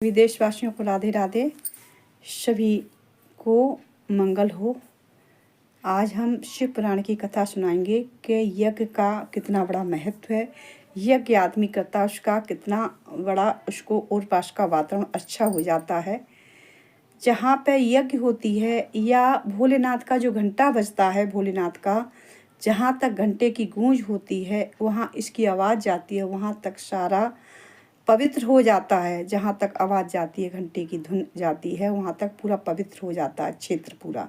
विदेशवासियों को राधे राधे। सभी को मंगल हो। आज हम शिव पुराण की कथा सुनाएंगे कि यज्ञ का कितना बड़ा महत्व है। यज्ञ आदमी करता उसका कितना बड़ा उसको और पास का वातावरण अच्छा हो जाता है। जहाँ पे यज्ञ होती है या भोलेनाथ का जो घंटा बजता है, भोलेनाथ का जहाँ तक घंटे की गूंज होती है वहाँ इसकी आवाज़ जाती है, वहाँ तक सारा पवित्र हो जाता है। जहाँ तक आवाज़ जाती है, घंटे की धुन जाती है, वहाँ तक पूरा पवित्र हो जाता है क्षेत्र पूरा।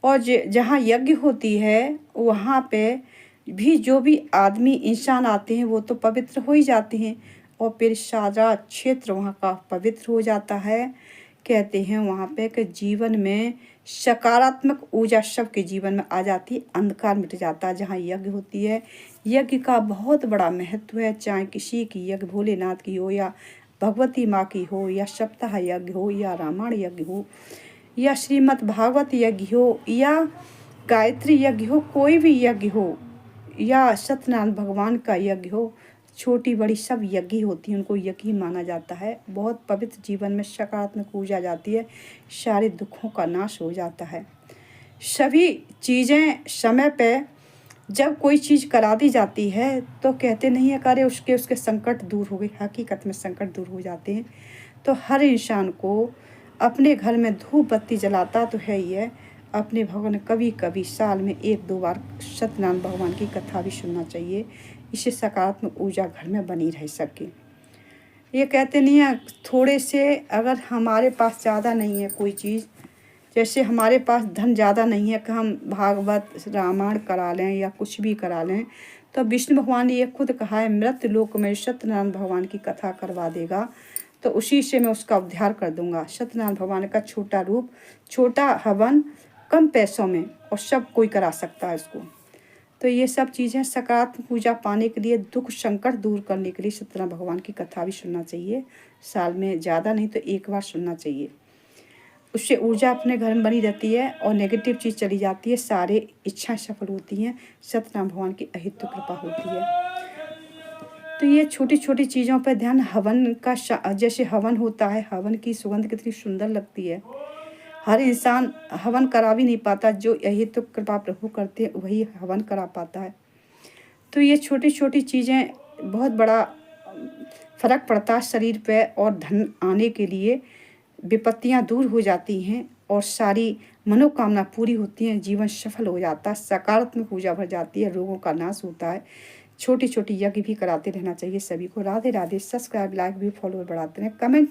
और जहाँ यज्ञ होती है वहाँ पे भी जो भी आदमी इंसान आते हैं वो तो पवित्र हो ही जाते हैं और फिर सारा क्षेत्र वहाँ का पवित्र हो जाता है। कहते हैं वहाँ पे कि जीवन में सकारात्मक ऊर्जा सबके जीवन में आ जाती है, अंधकार मिट जाता है जहाँ यज्ञ होती है। यज्ञ का बहुत बड़ा महत्व है, चाहे किसी की यज्ञ भोलेनाथ की हो या भगवती माँ की हो या सप्ताह यज्ञ हो या रामायण यज्ञ हो या श्रीमद् भागवत यज्ञ हो या गायत्री यज्ञ हो, कोई भी यज्ञ हो या सत्यनारायण भगवान का यज्ञ हो, छोटी बड़ी सब यज्ञ होती हैं, उनको यज्ञ माना जाता है। बहुत पवित्र जीवन में सकारात्मक ऊर्जा जाती है, सारे दुखों का नाश हो जाता है। सभी चीज़ें समय पे जब कोई चीज़ करा दी जाती है तो कहते नहीं है करे उसके संकट दूर हो गए, हकीकत में संकट दूर हो जाते हैं। तो हर इंसान को अपने घर में धूप बत्ती जलाता तो है ही है, अपने भगवान कभी कभी साल में 1-2 बार सत्यनारायण भगवान की कथा भी सुनना चाहिए। इससे सकारात्मक ऊर्जा घर में बनी रह सके। ये कहते नहीं है थोड़े से, अगर हमारे पास ज़्यादा नहीं है कोई चीज़, जैसे हमारे पास धन ज़्यादा नहीं है कि हम भागवत रामायण करा लें या कुछ भी करा लें, तो विष्णु भगवान ने ये खुद कहा है मृत्यु लोक में सत्यनारायण भगवान की कथा करवा देगा तो उसी से मैं उसका उद्धार कर दूंगा। सत्यनारायण भगवान का छोटा रूप, छोटा हवन, कम पैसों में, और सब कोई करा सकता है इसको। तो ये सब चीज़ें सकारात्मक पूजा पाने के लिए, दुख संकट दूर करने के लिए सत्यनारायण भगवान की कथा भी सुनना चाहिए। साल में ज़्यादा नहीं तो 1 बार सुनना चाहिए। उससे ऊर्जा अपने घर में बनी रहती है और नेगेटिव चीज़ चली जाती है, सारे इच्छाएं सफल होती हैं, सत्यनारायण भगवान की अहित्य कृपा होती है। तो ये छोटी छोटी चीज़ों पर ध्यान, हवन का जैसे हवन होता है, हवन की सुगंध कितनी सुंदर लगती है। हर इंसान हवन करा भी नहीं पाता, जो यही तो कृपा प्रभु करते हैं वही हवन करा पाता है। तो ये छोटी छोटी चीज़ें बहुत बड़ा फर्क पड़ता है शरीर पे, और धन आने के लिए विपत्तियां दूर हो जाती हैं और सारी मनोकामना पूरी होती हैं, जीवन सफल हो जाता है, सकारात्मक ऊर्जा भर जाती है, रोगों का नाश होता है। छोटी छोटी यज्ञ भी कराते रहना चाहिए सभी को। राधे राधे। सब्सक्राइब, लाइक भी, फॉलोअर बढ़ाते रहें, कमेंट